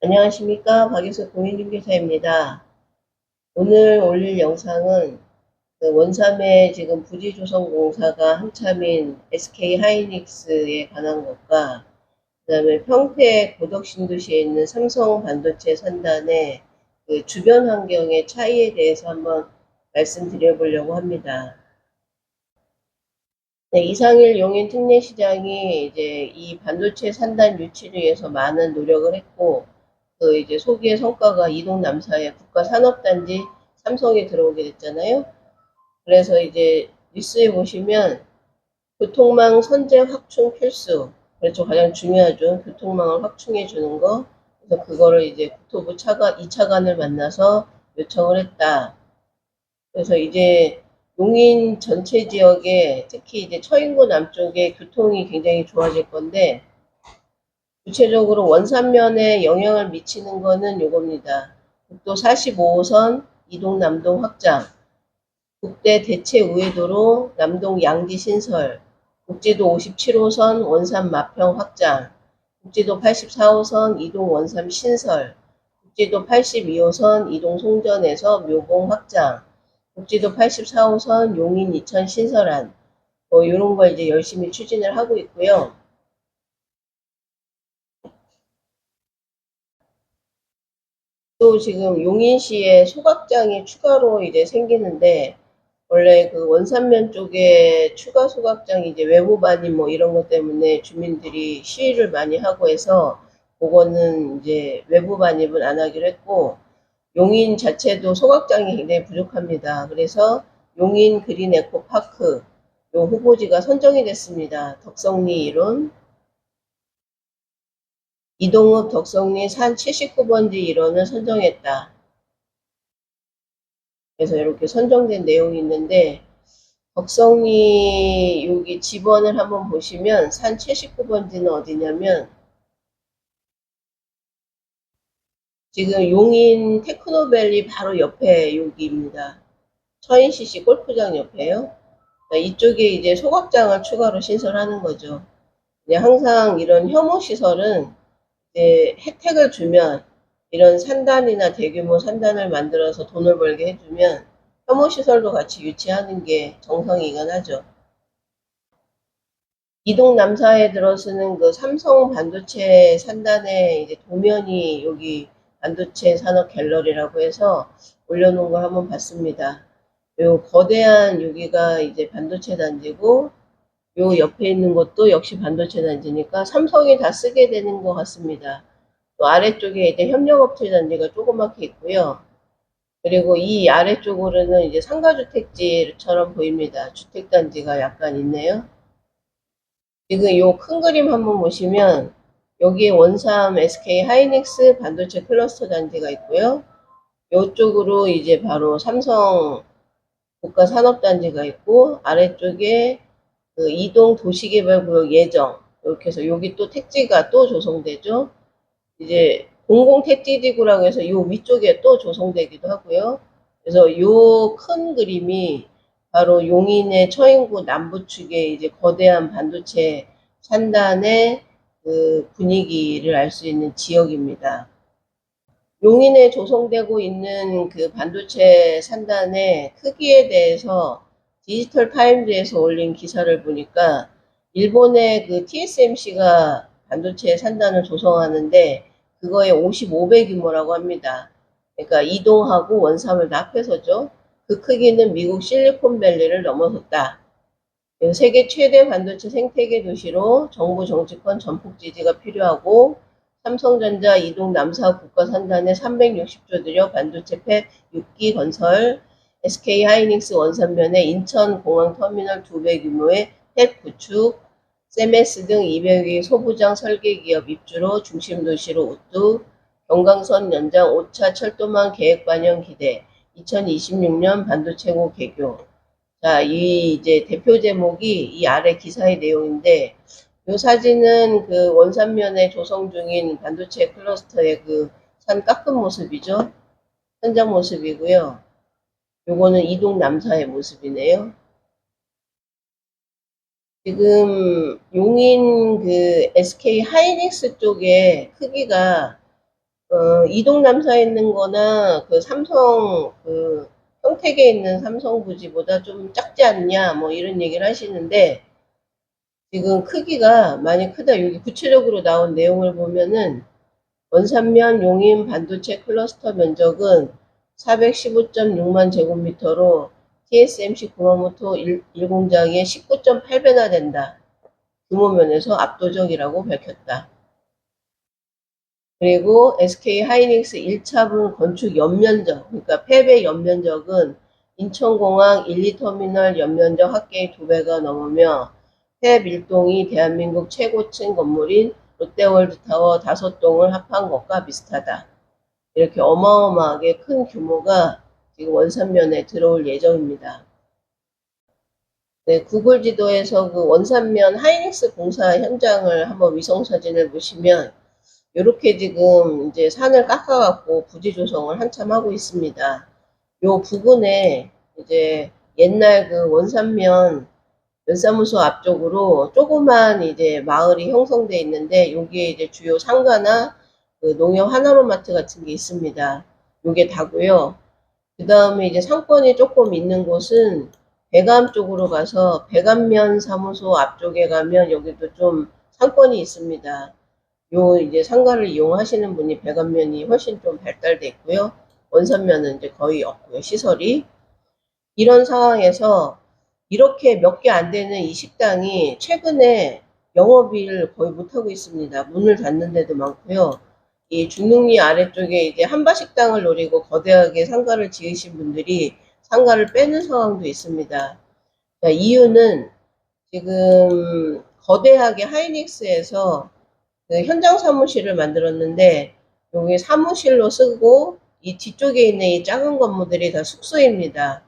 안녕하십니까. 박유석 공인중개사입니다. 오늘 올릴 영상은 그 원삼의 지금 부지조성공사가 한참인 SK하이닉스에 관한 것과 그 다음에 평택 고덕신도시에 있는 삼성 반도체 산단의 그 주변 환경의 차이에 대해서 한번 말씀드려보려고 합니다. 네, 이상일 용인 특례시장이 이제 이 반도체 산단 유치를 위해서 많은 노력을 했고, 그 이제 소기의 성과가 이동 남사의 국가산업단지 삼성에 들어오게 됐잖아요. 그래서 이제 뉴스에 보시면 교통망 선제 확충 필수. 그렇죠. 가장 중요하죠. 교통망을 확충해 주는 거. 그래서 그거를 이제 국토부 2차관을 만나서 요청을 했다. 그래서 이제 용인 전체 지역에 특히 이제 처인구 남쪽에 교통이 굉장히 좋아질 건데, 구체적으로 원산면에 영향을 미치는 거는 요겁니다. 국도 45호선 이동 남동 확장, 국대 대체 우회도로 남동 양지 신설, 국지도 57호선 원산 마평 확장, 국지도 84호선 이동 원산 신설, 국지도 82호선 이동 송전에서 묘봉 확장, 국지도 84호선 용인 이천 신설안, 뭐 이런 거 이제 열심히 추진을 하고 있고요. 또 지금 용인시에 소각장이 추가로 이제 생기는데, 원래 그 원산면 쪽에 추가 소각장이 이제 외부 반입 뭐 이런 것 때문에 주민들이 시위를 많이 하고 해서 그거는 이제 외부 반입은 안 하기로 했고, 용인 자체도 소각장이 굉장히 부족합니다. 그래서 용인 그린 에코 파크 요 후보지가 선정이 됐습니다. 덕성리 이론, 이동읍 덕성리 산 79번지 일원을 선정했다. 그래서 이렇게 선정된 내용이 있는데, 덕성리 여기 지번을 한번 보시면 산 79번지는 어디냐면 지금 용인 테크노밸리 바로 옆에 여기입니다. 서인CC 골프장 옆에요. 이쪽에 이제 소각장을 추가로 신설하는 거죠. 항상 이런 혐오시설은 이제 혜택을 주면, 이런 산단이나 대규모 산단을 만들어서 돈을 벌게 해주면 혐오시설도 같이 유치하는 게 정상이긴 하죠. 이동 남사에 들어서는 그 삼성 반도체 산단의 이제 도면이 여기 반도체 산업 갤러리라고 해서 올려놓은 걸 한번 봤습니다. 요 거대한 여기가 이제 반도체 단지고, 요 옆에 있는 것도 역시 반도체 단지니까 삼성이 다 쓰게 되는 것 같습니다. 또 아래쪽에 이제 협력업체 단지가 조그맣게 있고요. 그리고 이 아래쪽으로는 이제 상가주택지처럼 보입니다. 주택단지가 약간 있네요. 지금 요 큰 그림 한번 보시면 여기에 원삼 SK 하이닉스 반도체 클러스터 단지가 있고요. 이쪽으로 이제 바로 삼성 국가산업단지가 있고, 아래쪽에 그 이동 도시개발구역 예정, 이렇게 해서 여기 또 택지가 또 조성되죠. 이제 공공택지지구라고 해서 요 위쪽에 또 조성되기도 하고요. 그래서 요 큰 그림이 바로 용인의 처인구 남부축에 이제 거대한 반도체 산단의 그 분위기를 알 수 있는 지역입니다. 용인에 조성되고 있는 그 반도체 산단의 크기에 대해서 디지털 타임즈에서 올린 기사를 보니까 일본의 그 TSMC가 반도체 산단을 조성하는데 그거의 55배 규모라고 합니다. 그러니까 이동하고 원삼을 다 합해서죠. 그 크기는 미국 실리콘밸리를 넘어섰다. 세계 최대 반도체 생태계 도시로 정부 정치권 전폭 지지가 필요하고, 삼성전자 이동 남사 국가산단에 360조 들여 반도체 팹 6기 건설, SK하이닉스 원산면에 인천공항터미널 2배 규모의 팹 구축, 세메스 등 200여 소부장 설계기업 입주로 중심도시로 우뚝, 경강선 연장 5차 철도망 계획 반영 기대, 2026년 반도체고 개교. 자, 이 이제 대표 제목이 이 아래 기사의 내용인데, 이 사진은 그 원산면에 조성 중인 반도체 클러스터의 그 산 깎은 모습이죠. 현장 모습이고요. 요거는 이동 남사의 모습이네요. 지금 용인 그 SK 하이닉스 쪽에 크기가 이동 남사에 있는 거나 그 삼성 그 평택에 있는 삼성 부지보다 좀 작지 않냐 뭐 이런 얘기를 하시는데, 지금 크기가 많이 크다. 여기 구체적으로 나온 내용을 보면은 원산면 용인 반도체 클러스터 면적은 415.6만 제곱미터로 TSMC 구마모토 1공장의 19.8배나 된다. 규모 면에서 압도적이라고 밝혔다. 그리고 SK 하이닉스 1차분 건축 연면적, 그러니까 폐배 연면적은 인천공항 1, 2터미널 연면적 합계의 2배가 넘으며 폐밀동이 대한민국 최고층 건물인 롯데월드타워 5동을 합한 것과 비슷하다. 이렇게 어마어마하게 큰 규모가 지금 원산면에 들어올 예정입니다. 네, 구글 지도에서 그 원산면 하이닉스 공사 현장을 한번 위성 사진을 보시면 이렇게 지금 이제 산을 깎아갖고 부지 조성을 한참 하고 있습니다. 요 부근에 이제 옛날 그 원산면 면사무소 앞쪽으로 조그만 이제 마을이 형성돼 있는데, 여기에 이제 주요 상가나 그 농협 하나로마트 같은 게 있습니다. 요게 다고요. 그 다음에 이제 상권이 조금 있는 곳은 백암 쪽으로 가서 백암면 사무소 앞쪽에 가면 여기도 좀 상권이 있습니다. 요 이제 상가를 이용하시는 분이 백암면이 훨씬 좀 발달돼 있고요. 원산면은 이제 거의 없고요. 시설이. 이런 상황에서 이렇게 몇 개 안 되는 이 식당이 최근에 영업일 거의 못하고 있습니다. 문을 닫는 데도 많고요. 이 중릉리 아래쪽에 이제 한바식당을 노리고 거대하게 상가를 지으신 분들이 상가를 빼는 상황도 있습니다. 자, 이유는 지금 거대하게 하이닉스에서 그 현장 사무실을 만들었는데, 여기 사무실로 쓰고 이 뒤쪽에 있는 이 작은 건물들이 다 숙소입니다.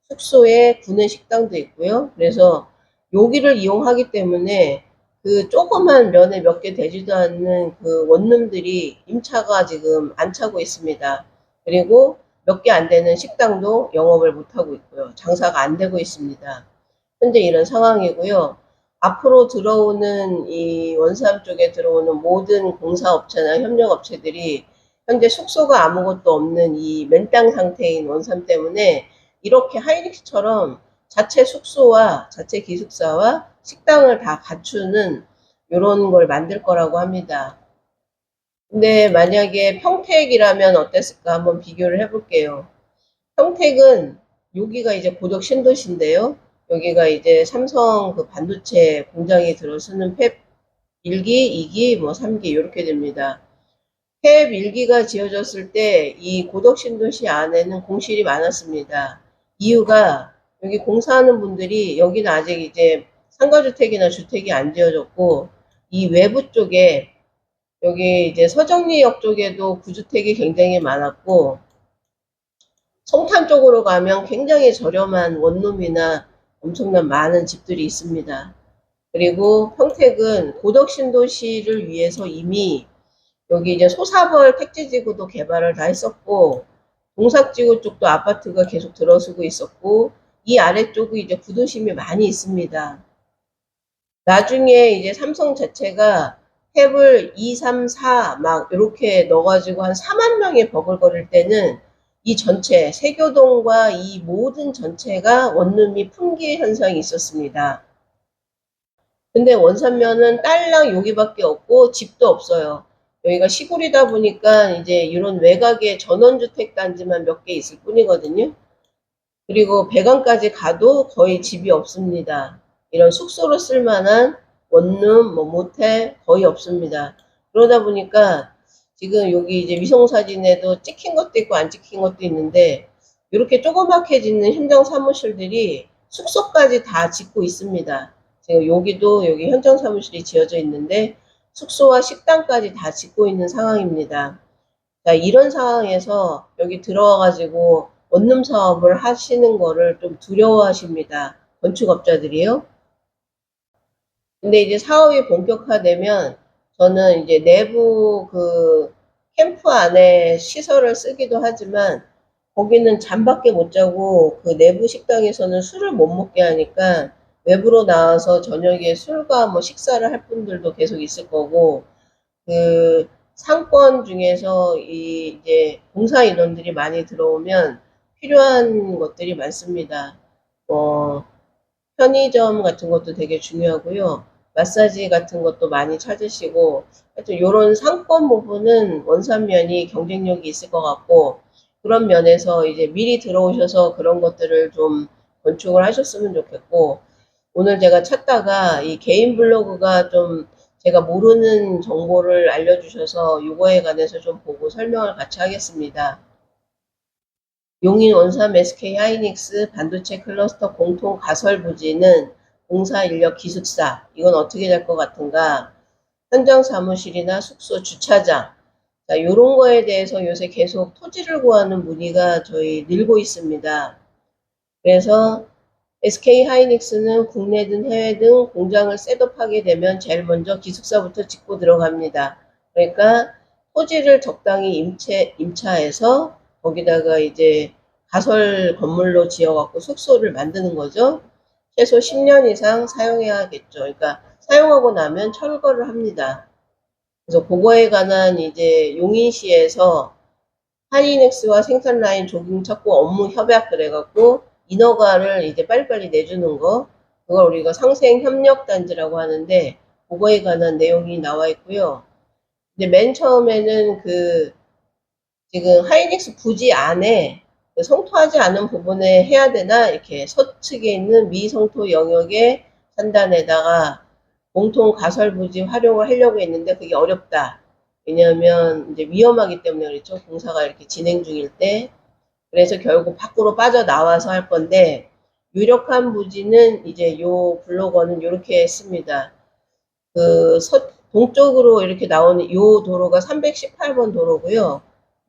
숙소에 구내 식당도 있고요. 그래서 여기를 이용하기 때문에 그 조그만 면에 몇 개 되지도 않는 그 원룸들이 임차가 지금 안 차고 있습니다. 그리고 몇 개 안 되는 식당도 영업을 못하고 있고요. 장사가 안 되고 있습니다. 현재 이런 상황이고요. 앞으로 들어오는 이 원산 쪽에 들어오는 모든 공사업체나 협력업체들이 현재 숙소가 아무것도 없는 이 맨땅 상태인 원산 때문에 이렇게 하이닉스처럼 자체 숙소와 자체 기숙사와 식당을 다 갖추는 이런 걸 만들 거라고 합니다. 근데 만약에 평택이라면 어땠을까 한번 비교를 해볼게요. 평택은 여기가 이제 고덕 신도시인데요. 여기가 이제 삼성 그 반도체 공장이 들어서는 팹 1기, 2기, 뭐 3기 이렇게 됩니다. 팹 1기가 지어졌을 때 이 고덕 신도시 안에는 공실이 많았습니다. 이유가 여기 공사하는 분들이, 여기는 아직 이제 상가주택이나 주택이 안 지어졌고, 이 외부 쪽에 여기 이제 서정리역 쪽에도 구주택이 굉장히 많았고, 송탄 쪽으로 가면 굉장히 저렴한 원룸이나 엄청난 많은 집들이 있습니다. 그리고 평택은 고덕 신도시를 위해서 이미 여기 이제 소사벌 택지지구도 개발을 다 했었고, 동삭지구 쪽도 아파트가 계속 들어서고 있었고, 이 아래쪽이 이제 구도심이 많이 있습니다. 나중에 이제 삼성 자체가 탭을 2, 3, 4 막 이렇게 넣어가지고 한 4만 명이 버글거릴 때는 이 전체 세교동과 이 모든 전체가 원룸이 품귀 현상이 있었습니다. 근데 원산면은 딸랑 여기밖에 없고 집도 없어요. 여기가 시골이다 보니까 이제 이런 외곽에 전원주택 단지만 몇 개 있을 뿐이거든요. 그리고 배관까지 가도 거의 집이 없습니다. 이런 숙소로 쓸만한 원룸, 뭐 모텔 거의 없습니다. 그러다 보니까 지금 여기 이제 위성사진에도 찍힌 것도 있고 안 찍힌 것도 있는데, 이렇게 조그맣게 짓는 현장 사무실들이 숙소까지 다 짓고 있습니다. 지금 여기도 여기 현장 사무실이 지어져 있는데 숙소와 식당까지 다 짓고 있는 상황입니다. 자, 이런 상황에서 여기 들어와가지고 원룸 사업을 하시는 거를 좀 두려워하십니다. 건축업자들이요. 근데 이제 사업이 본격화되면 저는 이제 내부 그 캠프 안에 시설을 쓰기도 하지만, 거기는 잠밖에 못 자고 그 내부 식당에서는 술을 못 먹게 하니까 외부로 나와서 저녁에 술과 뭐 식사를 할 분들도 계속 있을 거고, 그 상권 중에서 이제 공사 인원들이 많이 들어오면 필요한 것들이 많습니다. 편의점 같은 것도 되게 중요하고요. 마사지 같은 것도 많이 찾으시고, 하여튼 요런 상권 부분은 원산면이 경쟁력이 있을 것 같고, 그런 면에서 이제 미리 들어오셔서 그런 것들을 좀 건축을 하셨으면 좋겠고, 오늘 제가 찾다가 이 개인 블로그가 좀 제가 모르는 정보를 알려주셔서 이거에 관해서 좀 보고 설명을 같이 하겠습니다. 용인 원삼 SK 하이닉스 반도체 클러스터 공통 가설 부지는 공사 인력 기숙사. 이건 어떻게 될 것 같은가? 현장 사무실이나 숙소, 주차장. 자, 요런 거에 대해서 요새 계속 토지를 구하는 문의가 저희 늘고 있습니다. 그래서 SK 하이닉스는 국내 든 해외 등 공장을 셋업하게 되면 제일 먼저 기숙사부터 짓고 들어갑니다. 그러니까 토지를 적당히 임차해서 거기다가 이제 가설 건물로 지어갖고 숙소를 만드는 거죠. 최소 10년 이상 사용해야겠죠. 그러니까 사용하고 나면 철거를 합니다. 그래서 그거에 관한 이제 용인시에서 하이닉스와 생산 라인 조깅 찾고 업무 협약 그래갖고 인허가를 이제 빨리빨리 내주는 거, 그걸 우리가 상생 협력 단지라고 하는데 그거에 관한 내용이 나와 있고요. 근데 맨 처음에는 그 지금 하이닉스 부지 안에 그 성토하지 않은 부분에 해야 되나 이렇게 서측에 있는 미성토 영역의 산단에다가 공통 가설 부지 활용을 하려고 했는데 그게 어렵다. 왜냐하면 이제 위험하기 때문에 그렇죠. 공사가 이렇게 진행 중일 때. 그래서 결국 밖으로 빠져나와서 할 건데 유력한 부지는 이제 요 블로거는 이렇게 했습니다. 그 동쪽으로 이렇게 나오는 요 도로가 318번 도로고요.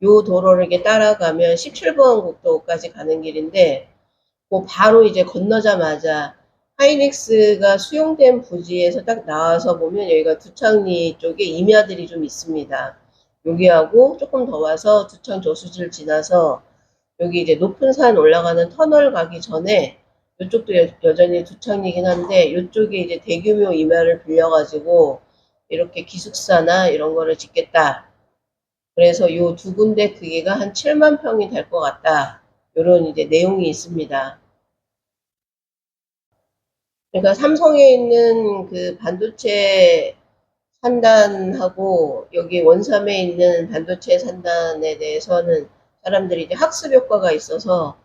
요 도로를 이렇게 따라가면 17번 국도까지 가는 길인데 그 바로 이제 건너자마자 하이닉스가 수용된 부지에서 딱 나와서 보면 여기가 두창리 쪽에 임야들이 좀 있습니다. 여기하고 조금 더 와서 두창 저수지를 지나서 여기 이제 높은 산 올라가는 터널 가기 전에 이쪽도 여전히 두창리긴 한데 이쪽에 이제 대규모 임야를 빌려가지고 이렇게 기숙사나 이런 거를 짓겠다. 그래서 요 두 군데 크기가 한 7만 평이 될 것 같다. 이런 이제 내용이 있습니다. 그러니까 삼성에 있는 그 반도체 산단하고 여기 원삼에 있는 반도체 산단에 대해서는 사람들이 이제 학습 효과가 있어서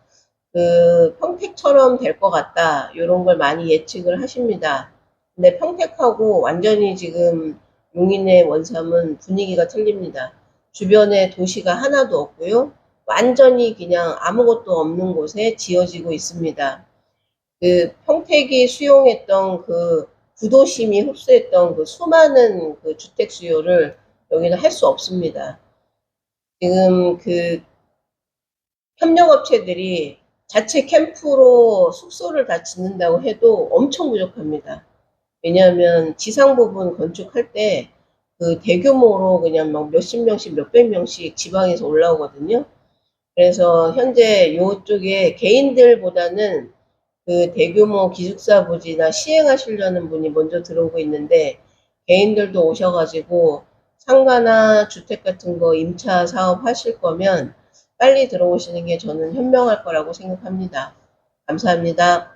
그 평택처럼 될 것 같다. 이런 걸 많이 예측을 하십니다. 근데 평택하고 완전히 지금 용인의 원삼은 분위기가 틀립니다. 주변에 도시가 하나도 없고요. 완전히 그냥 아무것도 없는 곳에 지어지고 있습니다. 그 평택이 수용했던 그 구도심이 흡수했던 그 수많은 그 주택 수요를 여기는 할 수 없습니다. 지금 그 협력업체들이 자체 캠프로 숙소를 다 짓는다고 해도 엄청 부족합니다. 왜냐하면 지상 부분 건축할 때 그 대규모로 그냥 막 몇십 명씩 몇백 명씩 지방에서 올라오거든요. 그래서 현재 이쪽에 개인들보다는 그 대규모 기숙사 부지나 시행하시려는 분이 먼저 들어오고 있는데 개인들도 오셔가지고 상가나 주택 같은 거 임차 사업 하실 거면 빨리 들어오시는 게 저는 현명할 거라고 생각합니다. 감사합니다.